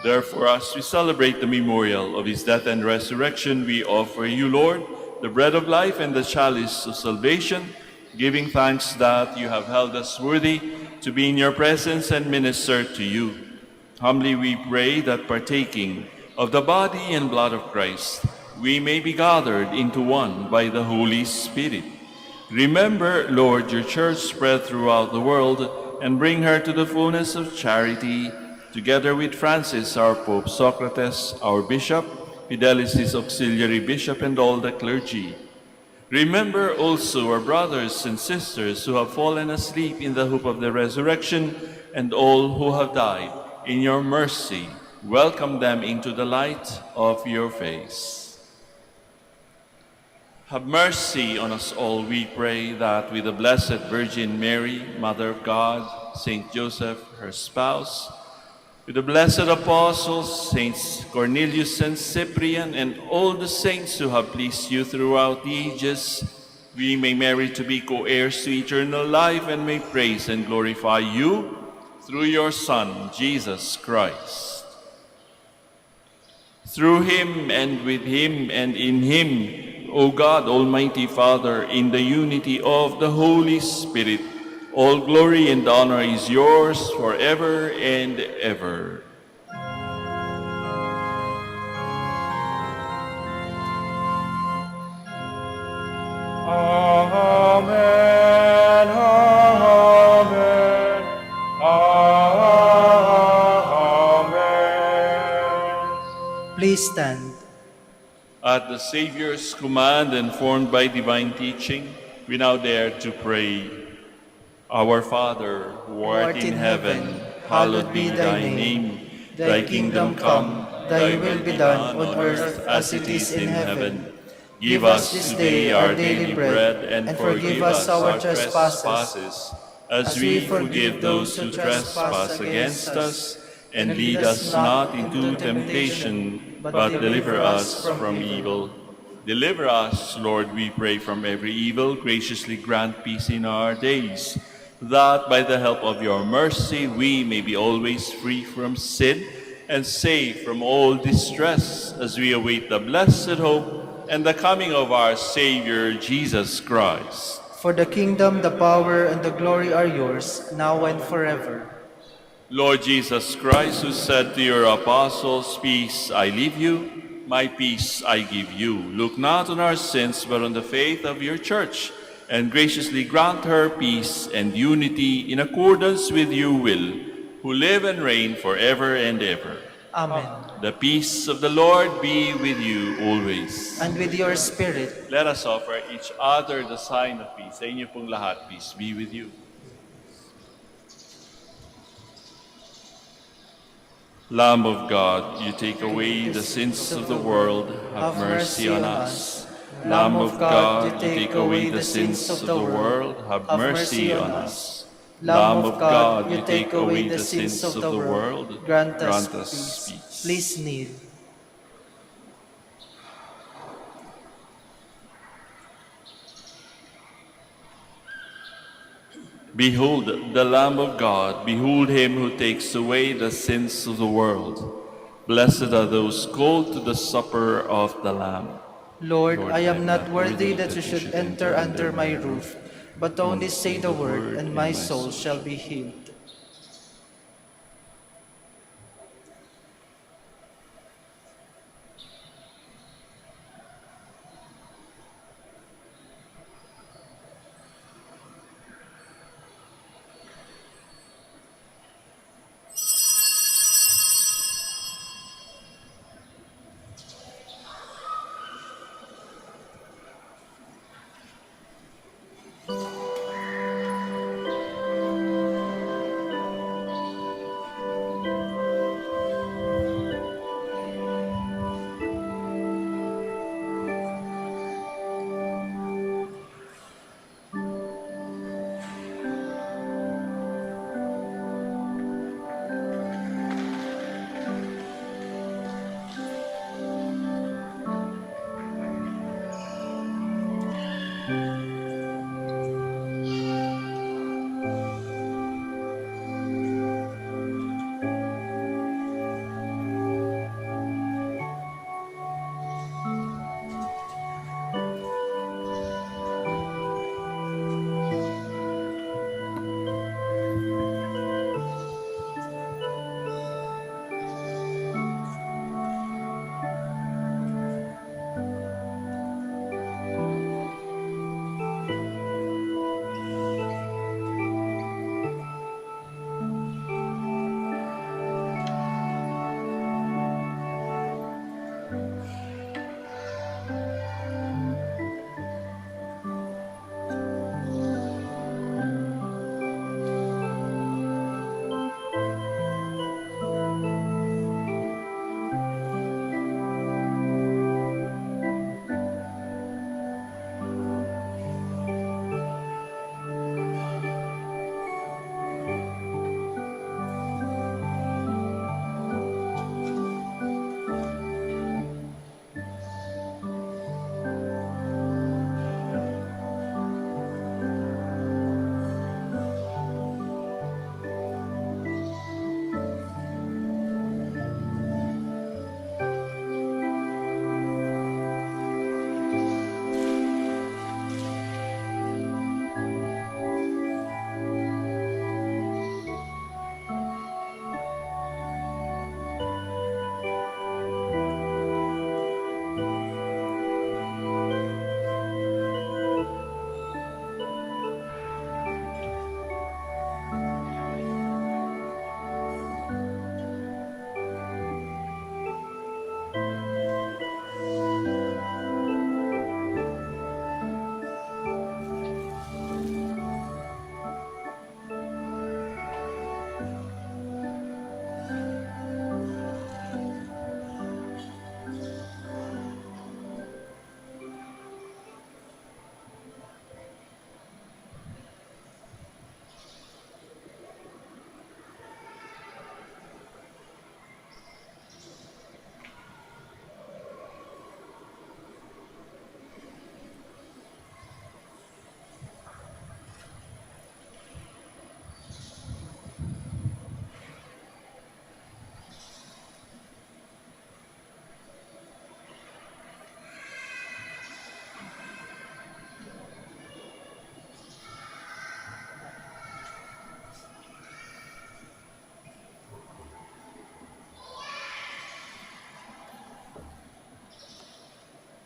Therefore, as we celebrate the memorial of his death and resurrection, we offer you, Lord, the bread of life and the chalice of salvation, giving thanks that you have held us worthy to be in your presence and minister to you. Humbly we pray that partaking of the body and blood of Christ, we may be gathered into one by the Holy Spirit. Remember, Lord, your church spread throughout the world, and bring her to the fullness of charity, together with Francis, our Pope, Socrates, our Bishop, Fidelis, his auxiliary bishop, and all the clergy. Remember also our brothers and sisters who have fallen asleep in the hope of the resurrection, and all who have died. In your mercy, welcome them into the light of your face. Have mercy on us all, we pray, that with the Blessed Virgin Mary, Mother of God, Saint Joseph, her spouse, with the blessed apostles, Saints Cornelius and Cyprian, and all the saints who have pleased you throughout the ages, we may merit to be co-heirs to eternal life and may praise and glorify you through your Son, Jesus Christ. Through him and with him and in him, O God, Almighty Father, in the unity of the Holy Spirit, all glory and honor is yours forever and ever. Amen, amen, amen. Please stand. At the Savior's command and formed by divine teaching, we now dare to pray. Our Father, who art in heaven, hallowed be thy name. Thy kingdom come, thy will be done on earth as it is in heaven. Give us this day our daily bread, and forgive us our trespasses, as we forgive those who trespass against us. And lead us not into temptation, but deliver us from evil. Deliver us, Lord, we pray, from every evil. Graciously grant peace in our days, that by the help of your mercy we may be always free from sin and safe from all distress, as we await the blessed hope and the coming of our Savior, Jesus Christ. For the kingdom, the power, and the glory are yours, now and forever. Lord Jesus Christ, who said to your apostles, "Peace I leave you, my peace I give you," look not on our sins, but on the faith of your church, and graciously grant her peace and unity in accordance with your will, who live and reign forever and ever. Amen. The peace of the Lord be with you always. And with your spirit. Let us offer each other the sign of peace. Sa inyo pong lahat, peace be with you. Lamb of God, you take away the sins of the world, have mercy on us. Lamb of God, you take away the sins of the world, have mercy on us. Lamb of God, you take away the sins of the world, grant us peace. peace. Please kneel. Behold the Lamb of God, behold him who takes away the sins of the world. Blessed are those called to the supper of the Lamb. Lord, I am not worthy that you should enter under my roof, but only say the word, and my soul shall be healed.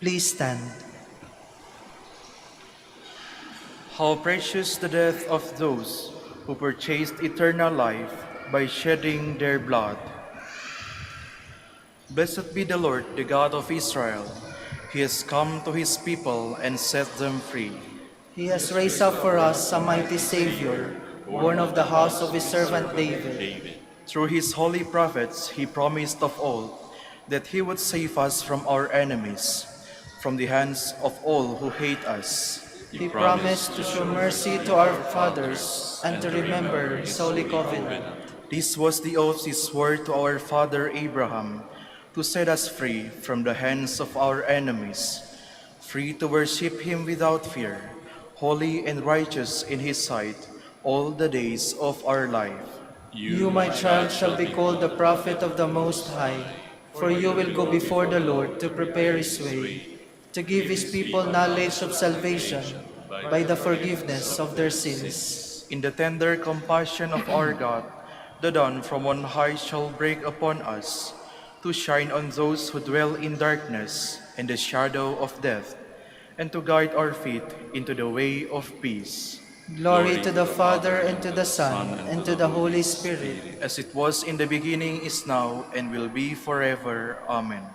Please stand. How precious the death of those who purchased eternal life by shedding their blood. Blessed be the Lord, the God of Israel. He has come to his people and set them free. He has raised up for us a mighty Savior, born of the house of his servant David. Through his holy prophets, he promised of old that he would save us from our enemies, from the hands of all who hate us. He promised to show mercy to our fathers and to remember his holy covenant. This was the oath he swore to our father Abraham, to set us free from the hands of our enemies, free to worship him without fear, holy and righteous in his sight all the days of our life. You, my child, shall be called the prophet of the Most High, for you will go before the Lord to prepare his way, to give his people knowledge of salvation by the forgiveness of their sins. In the tender compassion of our God, the dawn from on high shall break upon us, to shine on those who dwell in darkness and the shadow of death, and to guide our feet into the way of peace. Glory to the Father, and to the Son, and to the Holy Spirit. As it was in the beginning, is now, and will be forever. Amen.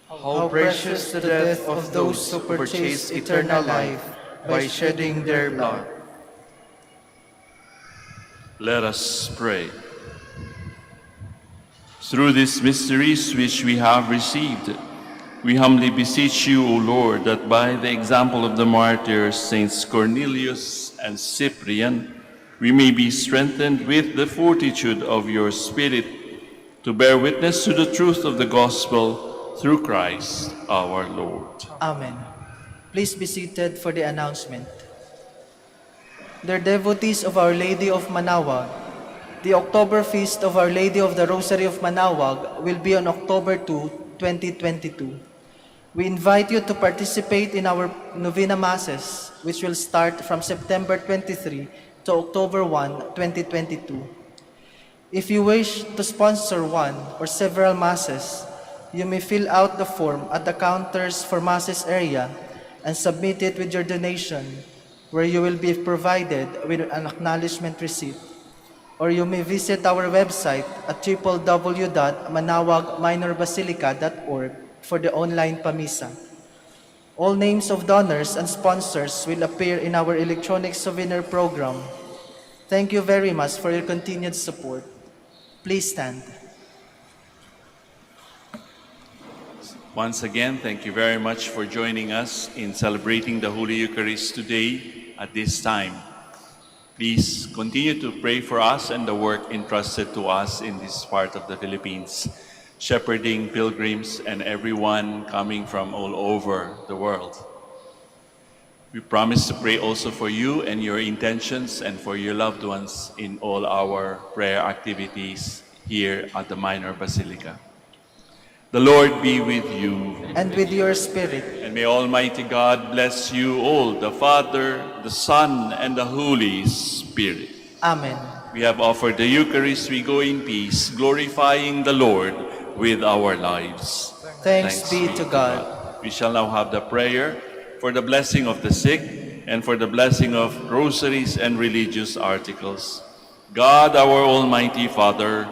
How precious the death of those who purchase eternal life by shedding their blood. Let us pray. Through these mysteries which we have received, we humbly beseech you, O Lord, that by the example of the martyrs, Saints Cornelius and Cyprian, we may be strengthened with the fortitude of your Spirit to bear witness to the truth of the gospel through Christ our Lord. Amen. Please be seated for the announcement. Dear devotees of Our Lady of Manaoag, the October Feast of Our Lady of the Rosary of Manaoag will be on October 2, 2022. We invite you to participate in our Novena Masses, which will start from September 23 to October 1, 2022. If you wish to sponsor one or several Masses, you may fill out the form at the counters for Masses area and submit it with your donation, where you will be provided with an acknowledgement receipt. Or you may visit our website at www.manaoagminorbasilica.org for the online Pamisa. All names of donors and sponsors will appear in our electronic souvenir program. Thank you very much for your continued support. Please stand. Once again, thank you very much for joining us in celebrating the Holy Eucharist today at this time. Please continue to pray for us and the work entrusted to us in this part of the Philippines, shepherding pilgrims and everyone coming from all over the world. We promise to pray also for you and your intentions and for your loved ones in all our prayer activities here at the Minor Basilica. The Lord be with you. And with your spirit. And may Almighty God bless you all, the Father, the Son, and the Holy Spirit. Amen. We have offered the Eucharist. We go in peace, glorifying the Lord with our lives. Thanks be to God. We shall now have the prayer for the blessing of the sick and for the blessing of rosaries and religious articles. God, our Almighty Father,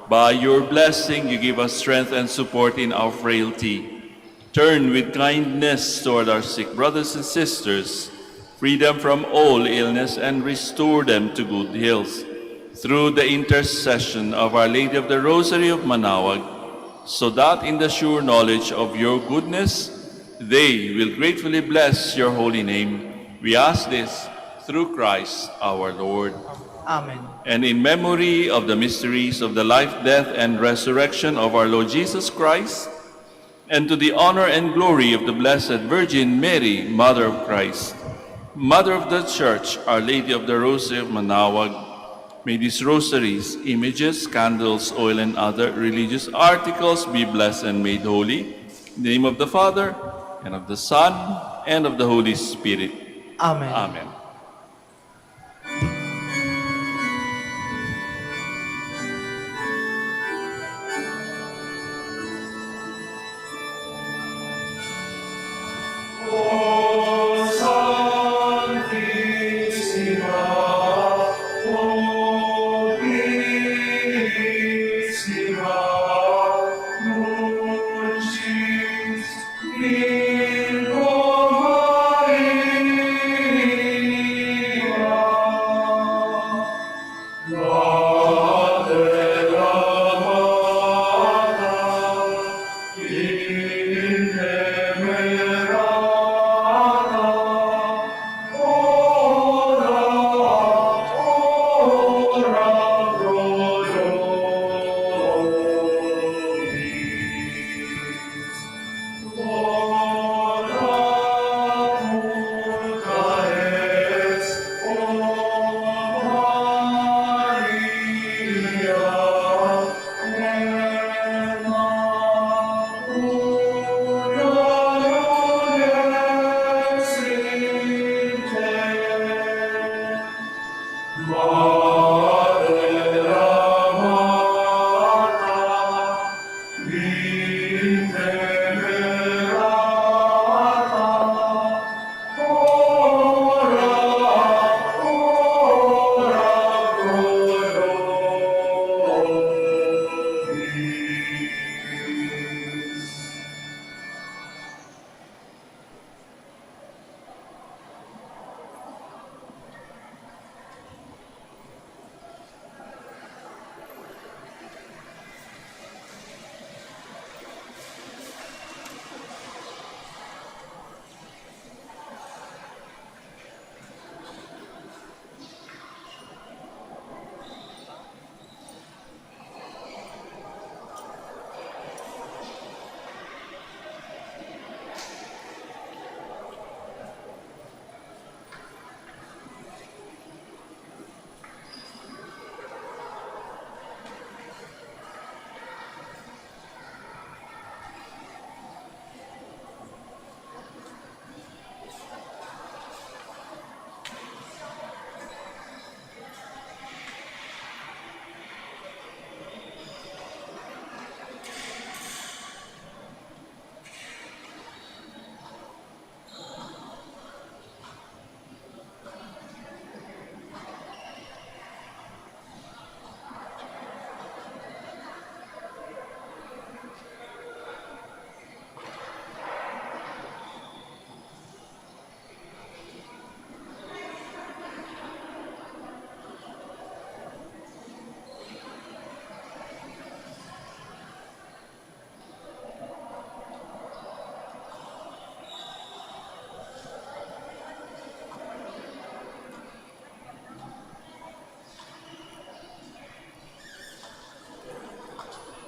by your blessing you give us strength and support in our frailty. Turn with kindness toward our sick brothers and sisters, free them from all illness, and restore them to good health. Through the intercession of Our Lady of the Rosary of Manaoag, so that in the sure knowledge of your goodness, they will gratefully bless your holy name. We ask this through Christ our Lord. Amen. And in memory of the mysteries of the life, death, and resurrection of our Lord Jesus Christ, and to the honor and glory of the Blessed Virgin Mary, Mother of Christ, Mother of the Church, Our Lady of the Rosary of Manaoag, may these rosaries, images, candles, oil, and other religious articles be blessed and made holy. In the name of the Father, and of the Son, and of the Holy Spirit. Amen. Amen.